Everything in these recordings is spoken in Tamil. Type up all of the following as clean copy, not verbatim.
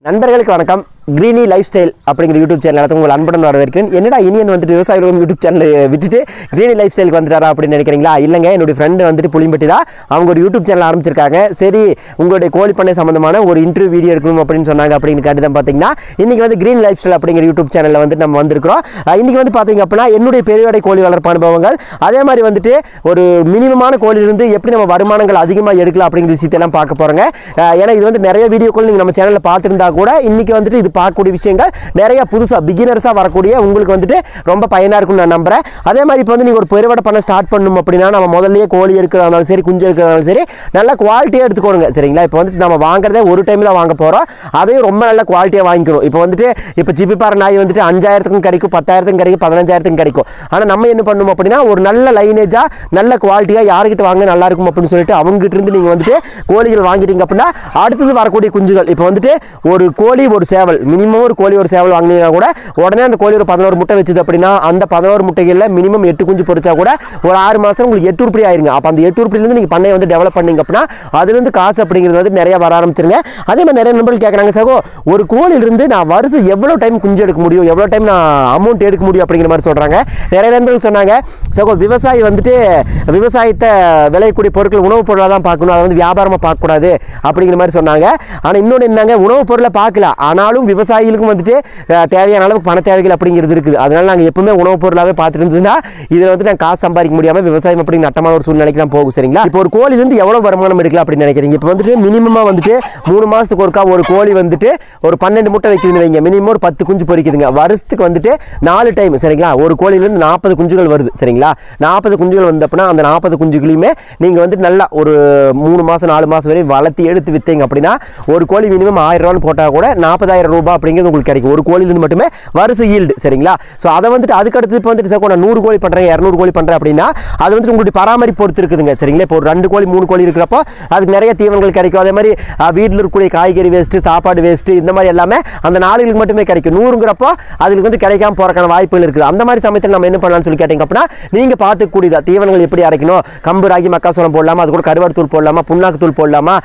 நண்பர்களுக்கு வணக்கம். Greene லைஃப்ஸ்டைல் அப்படிங்கிற யூடியூப் சேனல் உங்கள் அன்புடன் வரவேற்கிறேன். என்னடா இனியன் வந்துட்டு விவசாய யூடியூப் சேனல் விட்டுட்டு Greene லைஃப்ஸ்டைலுக்கு வந்துட்டாரா அப்படின்னு நினைக்கிறீங்களா? இல்லைங்க, என்னுடைய ஃப்ரெண்டு வந்துட்டு புளிம்பட்டி தான். அவங்க ஒரு யூடியூப் சேனல் ஆரம்பிச்சிருக்காங்க. சரி, உங்களுடைய கோழி பண்ணை சம்மந்தமான ஒரு இன்டர்வியூ வீடியோ எடுக்கணும் அப்படின்னு சொன்னாங்க. அப்படின்னு கேட்டு தான் பார்த்தீங்கன்னா இன்றைக்கி வந்து Greene லைஃப்ஸ்டைல் அப்படிங்கிற யூடியூப் சேனலில் வந்துட்டு நம்ம வந்திருக்கிறோம். இன்றைக்கி வந்து பார்த்தீங்க அப்படின்னா என்னுடைய பெரியவடை கோழி வளர்ப்பு அனுபவங்கள், அதே மாதிரி வந்துட்டு ஒரு மினிமமான கோழிலிருந்து எப்படி நம்ம வருமானங்கள் அதிகமாக எடுக்கலாம் அப்படிங்கிற விஷயத்தெல்லாம் பார்க்க போகிறோங்க. ஏன்னா இது வந்து நிறைய வீடியோக்கள் நீங்கள் நம்ம சேனலில் பார்த்துருந்தா கூட இன்றைக்கி வந்துட்டு இது பார்க்கக்கூடிய விஷயங்கள் நிறைய புதுசாக பிகினர்ஸாக வரக்கூடிய உங்களுக்கு வந்துட்டு ரொம்ப பயனாக இருக்கும்னு நான் நம்புகிறேன். அதே மாதிரி இப்போ வந்து நீங்கள் ஒரு பெருவடை பண்ண ஸ்டார்ட் பண்ணணும் அப்படின்னா நம்ம முதல்லையே கோழி எடுக்கிறதாலும் சரி, குஞ்சு எடுக்கிறதாலும் சரி, நல்ல குவாலிட்டியாக எடுத்துக்கோங்க. சரிங்களா? இப்போ வந்துட்டு நம்ம வாங்குறதே ஒரு டைம் தான் வாங்க போகிறோம். அதையும் ரொம்ப நல்ல குவாலிட்டியாக வாங்கிக்கணும். இப்போ வந்துட்டு இப்போ சிப்பிப்பாறை நாய் வந்துட்டு 5000க்கும் கிடைக்கும், 10,000க்கும் கிடைக்கும், 15,000க்கும் கிடைக்கும். ஆனால் நம்ம என்ன பண்ணணும் அப்படின்னா ஒரு நல்ல லைனேஜாக நல்ல குவாலிட்டியாக யாருக்கிட்ட வாங்க நல்லா இருக்கும் அப்படின்னு சொல்லிட்டு அவங்ககிட்ட இருந்து நீங்கள் வந்துட்டு கோழிகள் வாங்கிட்டீங்க அப்படின்னா அடுத்தது வரக்கூடிய குஞ்சுகள் இப்போ வந்துட்டு ஒரு கோழி ஒரு சேவல், மினிமம் ஒரு கோழி ஒரு சேவல் வாங்கினீங்கன்னா கூட உடனே அந்த கோழி ஒரு 11 முட்டை வச்சுது அப்படின்னா அந்த 11 முட்டைகளில் மினிமம் 8 குஞ்சு பொறிச்சா கூட ஒரு 6 மாதம் உங்களுக்கு 8 உருப்படி ஆயிருங்க. அப்போ அந்த 8 உருப்படியிலேருந்து நீங்கள் பண்ணையை வந்து டெவலப் பண்ணிங்க அப்படின்னா அதுலேருந்து காசு அப்படிங்கிறது வந்து நிறைய வர ஆரம்பிச்சிருங்க. அதே மாதிரி நிறைய நண்பர்கள் கேட்குறாங்க, சகோ ஒரு கோழிலிருந்து நான் வருஷம் எவ்வளோ டைம் குஞ்சு எடுக்க முடியும், எவ்வளோ டைம் நான் அமௌண்ட் எடுக்க முடியும் அப்படிங்கிற மாதிரி சொல்கிறாங்க. நிறைய நண்பர்கள் சொன்னாங்க, சகோ விவசாயி வந்துட்டு விவசாயத்தை விளையக்கூடிய பொருட்கள் உணவுப் பொருளாக தான் பார்க்கணும், அதை வந்து வியாபாரமாக பார்க்கக்கூடாது அப்படிங்கிற மாதிரி சொன்னாங்க. ஆனால் இன்னொன்று என்னங்க, உணவுப் பொருளை பார்க்கல, ஆனாலும் விவசாயிகளுக்கும் வந்துட்டு தேவையான அளவுக்கு பண தேவைகள் அப்படிங்கிறது இருக்குது. அதனால் நாங்கள் எப்பவுமே உணவுப் பொருளாகவே பார்த்துட்டு இருந்ததுன்னா இதில் வந்து நாங்கள் காசு சம்பாதிக்க முடியாமல் விவசாயம் அப்படிங்கிற நட்டமான ஒரு சூழ்நிலைக்கு தான் போகும். சரிங்களா? இப்போ ஒரு கோழிலிருந்து எவ்வளோ வருமானம் எடுக்கலாம் அப்படின்னு நினைக்கிறீங்க? இப்போ வந்துட்டு மினிமமாக வந்துட்டு 3 மாதத்துக்கு ஒருக்கா ஒரு கோழி வந்துட்டு ஒரு 12 முட்டை வைக்குதுன்னு வைங்க, மினிமம் ஒரு 10 குஞ்சு பொறிக்குதுங்க. வருஷத்துக்கு வந்துட்டு 4 டைம். சரிங்களா? ஒரு கோழிலிருந்து 40 குஞ்சுகள் வருது. சரிங்களா? 40 குஞ்சுகள் வந்து அப்படின்னா அந்த 40 குஞ்சுகளையுமே நீங்கள் வந்துட்டு நல்லா ஒரு 3 மாதம் 4 மாதம் வரை வளர்த்தி எடுத்து விற்றீங்க அப்படின்னா ஒரு கோழி மினிமம் 1000 ரூபான்னு போட்டால் கூட 40,000 ரூபாய் அப்படிங்கிறது உங்களுக்கு கிடைக்கும் ஒரு கோழிலிருந்து மட்டுமே வருஷ ஈல்டு. சரிங்களா? ஸோ அதை வந்துட்டு அதுக்கடுத்து இப்போ வந்துட்டு சார் நான் 100 கோழி பண்ணுறேன், 200 கோழி பண்ணுறேன் அப்படின்னா அது வந்துட்டு உங்களுடைய பராமரிப்பு பொறுத்து இருக்குதுங்க. சரிங்களா? இப்போ ஒரு 2 கோழி 3 கோழி இருக்கிறப்போ அதுக்கு நிறைய தீவனங்கள் கிடைக்கும். அதே மாதிரி வீட்டில் இருக்கக்கூடிய காய்கறி வேஸ்ட்டு, சாப்பாடு வேஸ்ட்டு, இந்த மாதிரி எல்லாமே அந்த நாடுகளுக்கு மட்டுமே கிடைக்கும். 100ங்கிறப்போ அதுக்கு வந்து கிடைக்காம போகிறக்கான வாய்ப்புகள் இருக்குது. அந்த மாதிரி சமயத்தில் நம்ம என்ன பண்ணலாம்னு சொல்லி கேட்டிங்க அப்படின்னா நீங்கள் பார்த்துக்கூடியதா தீவனங்கள் எப்படி அரைக்கணும், கம்பு ராகி மக்காசோளம் போடலாமா, அது கூட கருவாடு தூள் போடலாமா, புண்ணாக்கு தூள் போடலாமா,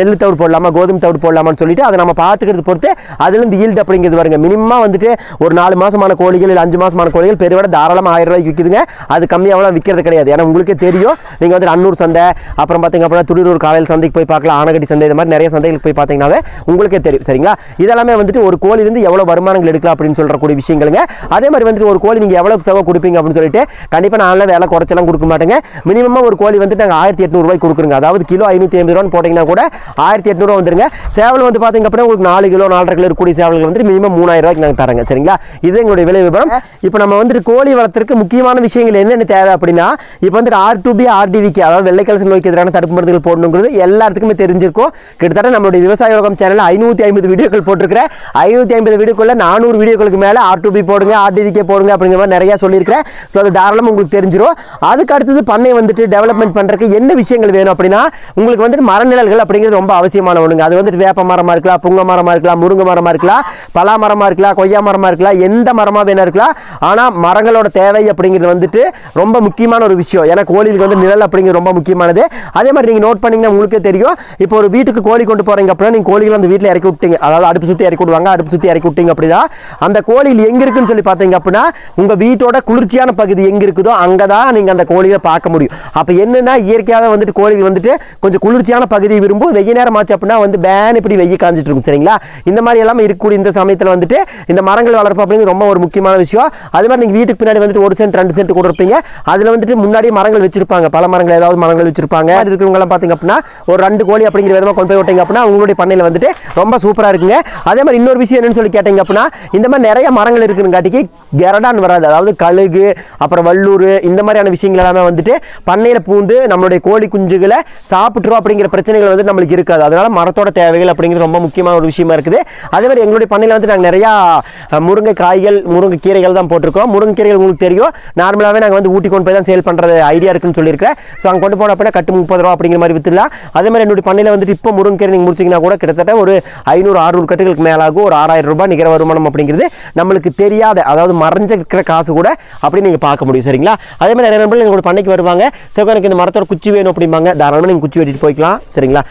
நெல் தவிடு போடலாமா, கோதுமை தவிடு போடலாமான்னு சொல்லிட்டு அதை நம்ம பார்த்துக்கிறது பொறுத்து அதுலேருந்து ஈல்டு அப்படிங்கிறது வருங்க. மினிமமாக வந்துட்டு ஒரு 4 மாதமான கோழிகள் இல்லை 5 மாதமான கோழிகள் பெருவிட தாராளமாக 1000 ரூபாய்க்கு விற்குதுங்க. அது கம்மியாகலாம் விற்கிறது கிடையாது. ஏன்னா உங்களுக்கே தெரியும், நீங்கள் வந்து அன்னூர் சந்தை, அப்புறம் பார்த்தீங்க அப்படின்னா துடியூர் காலையில் சந்தைக்கு போய் பார்க்கலாம், ஆனகட்டி சந்தை, இந்த மாதிரி நிறைய சந்தைகளுக்கு போய் பார்த்தீங்கன்னாவே உங்களுக்கே தெரியும். சரிங்களா? இதெல்லாமே வந்துட்டு ஒரு கோழிலிருந்து எவ்வளோ வருமானங்கள் எடுக்கலாம் அப்படின்னு சொல்கிறக்கூடிய விஷயங்களுங்க. அதே மாதிரி வந்துட்டு ஒரு கோழி நீங்கள் எவ்வளோ சகோ கொடுப்பீங்க அப்படின்னு சொல்லிட்டு கண்டிப்பாக நான்லாம் வேலை குறைச்சலாம் கொடுக்க மாட்டேங்க. மினிமமாக ஒரு கோழி வந்துட்டு நாங்கள் 1800 ரூபாய்க்கு கொடுக்குறோங்க. அதாவது கிலோ 550 ரூபான்னு போட்டிங்கன்னா கூட 1800 ரூபா வந்துருங்க. சேவல் வந்து பார்த்தீங்க அப்படின்னா உங்களுக்கு 4 கிலோ 4.5 கிலோ இருக்கக்கூடிய சேவல்கள் வந்து மினிமம் 3000 ரூபாய்க்கு நாங்கள் தரேங்க. சரிங்களா? இது எங்களுடைய விலை விவரம். இப்போ நம்ம வந்துட்டு கோழி வளர்த்துறதுக்கு முக்கியமான விஷயங்கள் என்னென்ன தேவை அப்படின்னா இப்போ வந்துட்டு R2B RDVK அதாவது வெள்ளை கலசல் நோய்க்கு எதிரான தடுப்பு மருந்துகள் போடணுங்கிறது எல்லாத்துக்குமே தெரிஞ்சிருக்கும். கிட்டத்தட்ட நம்மளுடைய விவசாய யோகம் சேனலில் 550 வீடியோக்கள் போட்டிருக்கிறேன். 550 வீடியோக்குள்ள 400 வீடியோக்களுக்கு மேலே R2B போடுங்க, RDVK போடுங்க அப்படிங்கிற மாதிரி நிறைய சொல்லியிருக்கிறேன். ஸோ அது தாராளமாக உங்களுக்கு தெரிஞ்சிடும். அதுக்கு அடுத்தது பண்ணை வந்துட்டு டெவலப்மெண்ட் பண்ணுறதுக்கு என்ன விஷயங்கள் வேணும் அப்படின்னா உங்களுக்கு வந்துட்டு மரநிழல்கள் அப்படிங்கிறது ரொம்ப அவசியமான ஒன்றுங்க. அது வந்துட்டு வேப்ப மரமாக இருக்கலாம், புங்க மரமாக இருக்கலாம், முருங்கை மரமாக இருக்கலாம், பலா மரமாக இருக்கலாம், கொய்யா மரமாக இருக்கலாம், எந்த மரமாக வேணா இருக்கலாம். ஆனால் மரங்களோட தேவை அப்படிங்கிறது வந்துட்டு ரொம்ப முக்கியமான ஒரு விஷயம். ஏன்னா கோழிக்கு வந்து நிழல் அப்படிங்கிறது ரொம்ப முக்கியமானது. அதே மாதிரி நீங்கள் நோட் பண்ணிங்கன்னா உங்களுக்கே தெரியும், இப்போ ஒரு வீட்டுக்கு கோழி கொண்டு போகிறீங்க அப்படின்னா நீங்கள் கோழிகள் அந்த வீட்டில் இறக்கி விட்டீங்க, அதாவது அடுப்பு சுற்றி இறக்கி விடுவாங்க, அடுப்பு சுற்றி இறக்கி விட்டீங்க அப்படின்னா அந்த கோழிகள் எங்கே இருக்குன்னு சொல்லி பார்த்தீங்க அப்படின்னா உங்கள் வீட்டோட குளிர்ச்சியான பகுதி எங்கே இருக்குதோ அங்கே தான் நீங்கள் அந்த கோழியை பார்க்க முடியும். அப்போ என்னென்னா இயற்கையாக வந்துட்டு கோழிகள் வந்துட்டு கொஞ்சம் குளிர்ச்சியான பகுதி விரும்பும். வெய்ய நேரம் ஆச்சு அப்படின்னா வந்து பேன் இப்படி வெய்ய காஞ்சிட்டு இருக்கும். சரிங்களா? இந்த மாதிரி எல்லாம் இருக்கக்கூடிய இந்த சமயத்தில் வந்துட்டு இந்த மரங்கள் வளர்ப்பு அப்படிங்கிறது ரொம்ப ஒரு முக்கியமான விஷயம். அது மாதிரி நீங்கள் வீட்டுக்கு பின்னாடி வந்துட்டு 1 சென்ட் 2 சென்ட் கூட இருப்பீங்க, அதில் வந்துட்டு முன்னாடியே மரங்கள் வச்சிருப்பாங்க, பல மரங்கள் ஏதாவது மரங்கள் வச்சிருப்பாங்க. இருக்கிறவங்களாம் பார்த்தீங்க அப்படின்னா ஒரு 2 கோழி அப்படிங்கிற விதமாக கொண்டு போய் விட்டீங்க அப்படின்னா உங்களுடைய பண்ணையில் வந்துட்டு ரொம்ப சூப்பராக இருக்குங்க. அதே மாதிரி இன்னொரு விஷயம் என்னன்னு சொல்லி கேட்டீங்க அப்படின்னா இந்த மாதிரி நிறைய மரங்கள் இருக்குங்காட்டிக்கு கெரடான் வராது, அதாவது கழுகு அப்புறம் வல்லூர் இந்த மாதிரியான விஷயங்கள் எல்லாமே வந்துட்டு பண்ணையில் பூந்து நம்மளுடைய கோழி குஞ்சுகளை சாப்பிட்டுரும் அப்படிங்கிற பிரச்சனைகள் வந்து நம்மளுக்கு இருக்காது. அதனால மரத்தோட தேவைகள் அப்படிங்கிறது ரொம்ப முக்கியமான ஒரு விஷயமா இருக்குது. அதே மாதிரி எங்களுடைய பண்ணையில் வந்து நாங்கள் நிறையா முருங்கை காய்கள், முருங்கை கீரைகள் தான் போட்டிருக்கோம். முருங்கை கீரைகள் உங்களுக்கு தெரியும், நார்மலாகவே நாங்கள் வந்து ஊட்டி கொண்டு போய் தான் சேல் பண்ணுறது ஐடியா இருக்குன்னு சொல்லியிருக்கேன். ஸோ அங்கே கொண்டு போன அப்படின்னா கட்டு 30 ரூபா அப்படிங்கிற மாதிரி விற்றுலாம். அதே மாதிரி என்னுடைய பண்ணையில் வந்துட்டு இப்போ முருங்கை நீங்கள் முடிச்சிங்கன்னா கூட கிட்டத்தட்ட ஒரு 500-600 கட்டுகளுக்கு மேலாகும். ஒரு 6000 ரூபாய் நிகர வருமானம் அப்படிங்கிறது நம்மளுக்கு தெரியாத, அதாவது மறைஞ்ச இருக்கிற காசு கூட அப்படி நீங்கள் பார்க்க முடியும். சரிங்களா? அதே மாதிரி நிறைய நண்பர்கள் எங்களோட பண்ணைக்கு வருவாங்க, சரி எனக்கு இந்த மரத்தோட குச்சி வேணும் அப்படிம்பாங்க. தாராளமாக நீங்கள் குச்சி வெட்டிட்டு போய்க்கலாம். சரிங்களா?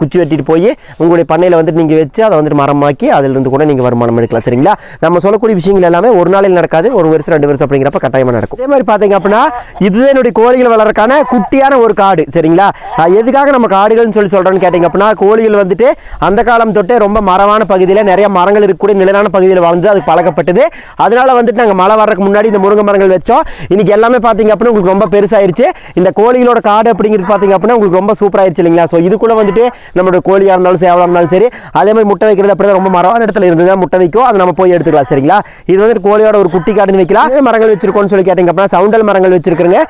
குச்சி வெட்டிட்டு போய் உங்களுடைய பண்ணையில் வந்துட்டு நீங்கள் வச்சு அதை வந்துட்டு மரமாக்கி அதை அதிலிருந்து கூட நீங்கள் வருமானம் எடுக்கலாம். சரிங்களா? நம்ம சொல்லக்கூடிய விஷயங்கள் எல்லாமே ஒரு நாளில் நடக்காது, ஒரு வருஷம் 2 வருஷம் அப்படிங்கிறப்ப கட்டாயமாக நடக்கும். அதே மாதிரி பார்த்தீங்க அப்படின்னா இதுதான் என்னுடைய கோழிகள் வளர்றதுக்கான குட்டியான ஒரு காடு. சரிங்களா? எதுக்காக நம்ம காடுகள்னு சொல்கிறோன்னு கேட்டிங்க அப்படின்னா கோழிகள் வந்துட்டு அந்த காலம் தொட்டே ரொம்ப மரமான பகுதியில் நிறைய மரங்கள் இருக்கக்கூடிய நிழலான பகுதியில் வாழ்ந்து அதுக்கு பழக்கப்பட்டது. அதனால வந்துட்டு நாங்கள் மழை வர்றதுக்கு முன்னாடி இந்த முருங்கை மரங்கள் வச்சோம். இன்னைக்கு எல்லாமே பார்த்தீங்க அப்படின்னா உங்களுக்கு ரொம்ப பெருசாயிருச்சு. இந்த கோழிகளோட காடு அப்படிங்கிறது பார்த்தீங்க அப்படின்னா உங்களுக்கு ரொம்ப சூப்பராயிருச்சு இல்லைங்களா? ஸோ இதுக்குள்ள வந்துட்டு நம்மளோட கோழியாக இருந்தாலும் சேவலாக இருந்தாலும் சரி, அதே மாதிரி முட்டை வைக்கிறது அப்படி ரொம்ப மரமான இடத்துல இருந்தது முட்டை வைக்கும், அதை நம்ம போய் எடுத்துக்கலாம். சரிங்களா? இது வந்துட்டு கோழியோட ஒரு குட்டி காடுன்னு வைக்கலாம். மரங்கள் வச்சிருக்கோம்னு சொல்லி கேட்டிங்க அப்படின்னா சவுண்டல் மரங்கள் வச்சிருக்கிறோங்க,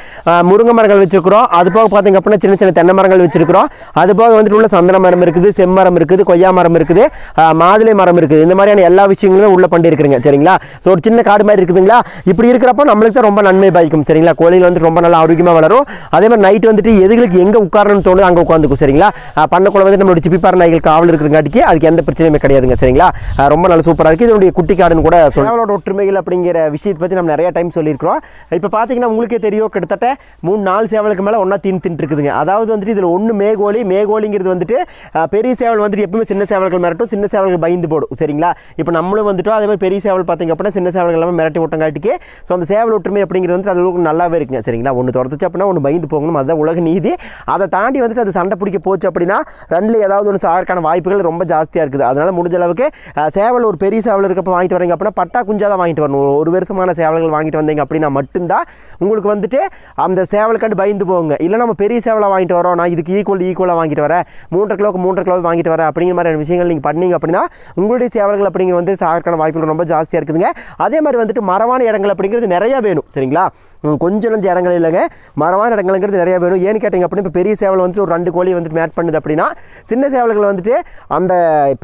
முருங்கை மரங்கள் வச்சிருக்கிறோம். அது போக பார்த்தீங்க அப்படின்னா சின்ன சின்ன தென்னை மரங்கள் வச்சிருக்கிறோம். அது போக வந்துட்டு உள்ள சந்தன மரம் இருக்குது, செம்மரம் இருக்குது, கொய்யா மரம் இருக்குது, மாதுளை மரம் இருக்குது. இந்த மாதிரியான எல்லா விஷயங்களுமே உள்ள பண்ணி இருக்குங்க. சரிங்களா? ஸோ ஒரு சின்ன காடு மாதிரி இருக்குதுங்களா? இப்படி இருக்கிறப்ப நம்மளுக்கு தான் ரொம்ப நன்மை பாதிக்கும். சரிங்களா? கோழிகள் வந்து ரொம்ப நல்லா ஆரோக்கியமாக வளரும். அதே மாதிரி நைட் வந்துட்டு எதுகளுக்கு எங்கே உட்காரணும்னு தோணுது அங்கே உட்காந்துக்கும். சரிங்களா? பண்ணக்குள்ள வந்து நம்மளோட சிப்பிப்பாறை நாய்கள் காவல் இருக்கிறங்காட்டிக்கு அதுக்கு எந்த பிரச்சனையுமே கிடையாதுங்க. சரிங்களா? ரொம்ப நல்ல சூப்பராக இருக்குது. இதனுடைய குட்டி காடுன்னு கூட சேவலோட ஒற்றுமைகள் அப்படிங்கிற விஷயத்தை பற்றி நம்ம நிறைய டைம் சொல்லியிருக்கிறோம். இப்போ பார்த்தீங்கன்னா உங்களுக்கே தெரியும், கிட்டத்தட்ட 3-4 சேவலுக்கு மேலே ஒன்றா தின்ட்டு இருக்குதுங்க. அதாவது வந்துட்டு இதில் ஒன்று மேகோலிங்கிறது வந்துட்டு பெரிய சேவல் வந்துட்டு எப்பவுமே சின்ன சேவல்கள் மிரட்டும், சின்ன சேவல்கள் பயந்து போடும். சரிங்களா? இப்போ நம்மளும் வந்துட்டோம். அதே மாதிரி பெரிய சேவல் பார்த்தீங்க அப்படின்னா சின்ன சேவல்கள் எல்லாமே மிரட்டி விட்டங்காட்டிக்கு ஸோ அந்த சேவல் ஒற்றுமை அப்படிங்கிறது வந்துட்டு அது நல்லாவே இருக்குங்க. சரிங்களா? ஒன்று துரத்துச்சு அப்படின்னா ஒன்று பயந்து போகணும், அதுதான் உலக நீதி. அதை தாண்டி வந்துட்டு அது சண்டை பிடிக்க போச்சு அப்படின்னா ரெண்டில் ஏதாவது ஒன்று சாகிறதுக்கான வாய்ப்புகள் ரொம்ப ஜாஸ்தியாக இருக்குது. அதனால் முடிஞ்ச அளவுக்கு சேவல் ஒரு பெரிய சேவல் இருக்கப்போ வாங்கிட்டு வரீங்க அப்படின்னா பட்டா குஞ்சா தான் வாங்கிட்டு வரணும். ஒரு வருஷமான சேவல்கள் வாங்கிட்டு வந்தீங்க அப்படின்னா மட்டும்தான் உங்களுக்கு வந்துட்டு அந்த சேவலுக்காண்டு பயந்து போங்க. இல்லை நம்ம பெரிய சேவலை வாங்கிட்டு வரோம், நான் இதுக்கு ஈக்குவலாக வாங்கிட்டு வரேன், 3.5 கிலோ வாங்கிட்டு வரேன் அப்படிங்கிற மாதிரியான விஷயங்கள் நீங்கள் பண்ணீங்க அப்படின்னா உங்களுடைய சேவல்கள் அப்படிங்கிற வந்து சாகிறதுக்கான வாய்ப்புகள் ரொம்ப ஜாஸ்தியாக இருக்குதுங்க. அதே மாதிரி வந்துட்டு மரமான இடங்கள் அப்படிங்கிறது நிறையா வேணும். சரிங்களா? கொஞ்சம் கொஞ்சம் இடங்கள் இல்லைங்க, மரமான இடங்கள்ங்கிறது நிறையா வேணும். ஏன்னு கேட்டிங்க அப்படின்னா இப்போ பெரிய சேவல் வந்துட்டு ஒரு 2 கோழி வந்துட்டு மேட் பண்ணுது அப்படின்னா சின்ன சேவல்கள் வந்துட்டு அந்த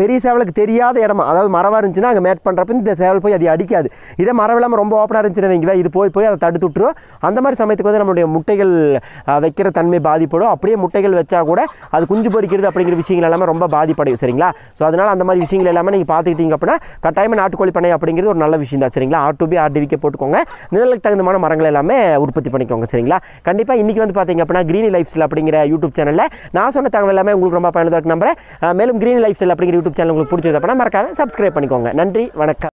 பெரிய சேவலுக்கு தெரியாத இடமா, அதாவது மரமாக இருந்துச்சுன்னா அங்கே மேட் பண்ணுறப்ப இந்த சேவல் போய் அது அடிக்காது. இதே மரம் இல்லாமல் ரொம்ப ஓப்பனாக இருந்துச்சுன்னு வைங்க, இது போய் அதை தடுத்து விட்டுரும். அந்த மாதிரி சமயத்துக்கு வந்து நம்மளுடைய முட்டைகள் வைக்கிற தன்மை பாதிப்படும். அப்படியே முட்டைகள் வச்சா கூட அது குஞ்சு பொறிக்கிறது அப்படிங்கிற விஷயங்கள் எல்லாமே ரொம்ப பாதிப்படையும். சரிங்களா? ஸோ அதனால் அந்த மாதிரி விஷயங்கள் எல்லாமே நீங்கள் பார்த்துக்கிட்டீங்க அப்படின்னா கட்டாயமாக நாட்டுக்கோழி பண்ணை அப்படிங்கிறது ஒரு நல்ல விஷயம் தான். சரிங்களா? R2B RDVK போட்டுக்கோங்க, நிழலுக்கு தகுந்தமான மரங்கள் எல்லாமே உற்பத்தி பண்ணிக்கோங்க. சரிங்களா? கண்டிப்பாக இன்றைக்கி வந்து பார்த்தீங்க அப்படின்னா Greene லைஃப் ஸ்டைல் அப்படிங்கிற யூடியூப் சேனலில் நான் சொன்ன தகவல் எல்லாமே உங்களுக்கு ரொம்ப பயனுள்ளதாக நம்புறேன். மேலும் Greene லைஃப் ஸ்டைல் அப்படிங்கிற யூடியூப் சேனல் உங்களுக்கு பிடிச்சது அப்படின்னா மறக்காம சப்ஸ்கிரைப் பண்ணிக்கோங்க. நன்றி, வணக்கம்.